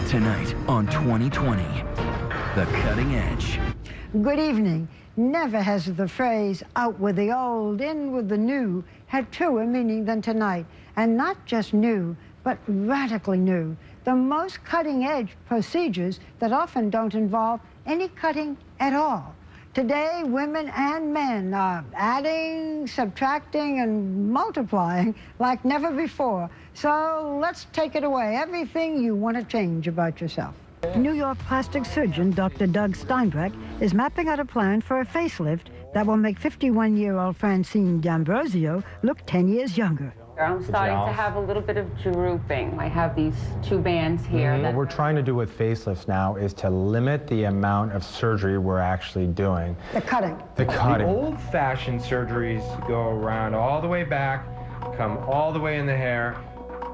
Tonight on 2020, The Cutting Edge. Good evening. Never has the phrase out with the old, in with the new had truer meaning than tonight. And not just new, but radically new. The most cutting-edge procedures that often don't involve any cutting at all. Today, women and men are adding, subtracting, and multiplying like never before. So let's take it away. Everything you want to change about yourself. New York plastic surgeon Dr. Doug Steinbrech is mapping out a plan for a facelift that will make 51-year-old Francine D'Ambrosio look 10 years younger. I'm starting to have a little bit of drooping. I have these two bands here. What we're trying to do with facelifts now is to limit the amount of surgery we're actually doing. The cutting. The cutting. The old-fashioned surgeries go around all the way back, come all the way in the hair.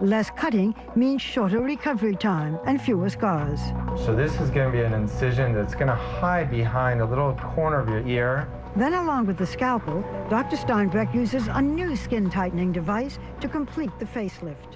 Less cutting means shorter recovery time and fewer scars. So this is going to be an incision that's going to hide behind a little corner of your ear. Then, along with the scalpel, Dr. Steinbrech uses a new skin-tightening device to complete the facelift.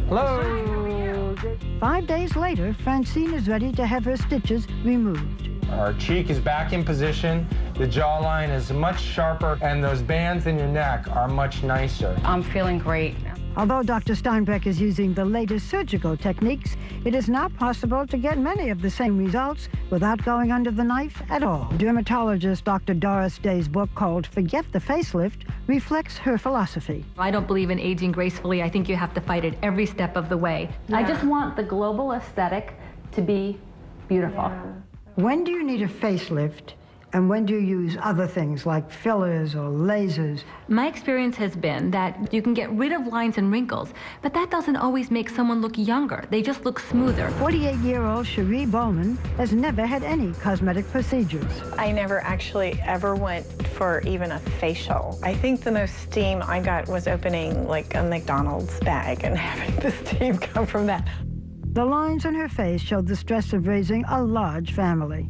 Hello! 5 days later, Francine is ready to have her stitches removed. Our cheek is back in position, the jawline is much sharper, and those bands in your neck are much nicer. I'm feeling great. Although Dr. Steinbrech is using the latest surgical techniques, it is now possible to get many of the same results without going under the knife at all. Dermatologist Dr. Doris Day's book called Forget the Facelift reflects her philosophy. I don't believe in aging gracefully. I think you have to fight it every step of the way. Yeah. I just want the global aesthetic to be beautiful. Yeah. When do you need a facelift? And when do you use other things like fillers or lasers? My experience has been that you can get rid of lines and wrinkles, but that doesn't always make someone look younger. They just look smoother. 48-year-old Cherie Bowman has never had any cosmetic procedures. I never actually ever went for even a facial. I think the most steam I got was opening like a McDonald's bag and having the steam come from that. The lines on her face showed the stress of raising a large family.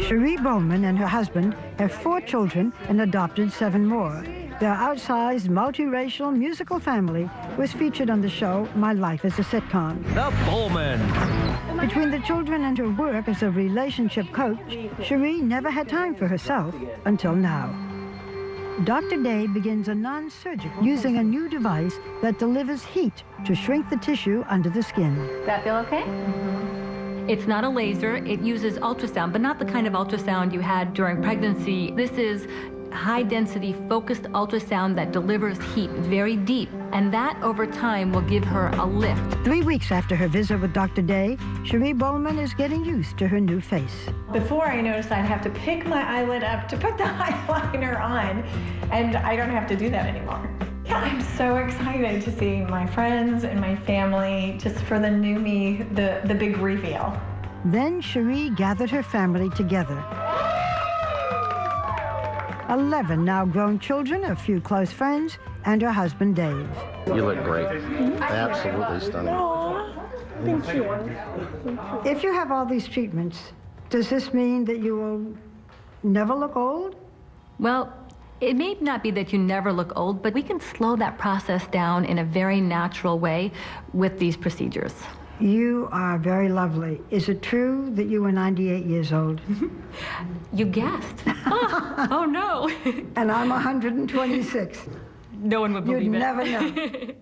Cherie Bowman and her husband have 4 children and adopted 7 more. Their outsized, multiracial musical family was featured on the show My Life as a Sitcom. The Bowman. Between the children and her work as a relationship coach, Cherie never had time for herself until now. Dr. Day begins a non-surgical using a new device that delivers heat to shrink the tissue under the skin. Does that feel okay? It's not a laser. It uses ultrasound, but not the kind of ultrasound you had during pregnancy. This is high-density, focused ultrasound that delivers heat very deep, and that, over time, will give her a lift. 3 weeks after her visit with Dr. Day, Cherie Bowman is getting used to her new face. Before I noticed I'd have to pick my eyelid up to put the eyeliner on, and I don't have to do that anymore. Yeah, I'm so excited to see my friends and my family, just for the new me, the big reveal. Then Cherie gathered her family together. 11 now grown children, a few close friends, and her husband Dave. You look great. Absolutely stunning. Aww, thank you. If you have all these treatments, does this mean that you will never look old? Well, it may not be that you never look old, but we can slow that process down in a very natural way with these procedures. You are very lovely. Is it true that you were 98 years old? You guessed. Oh no. And I'm 126. No one would believe You'd it. never know.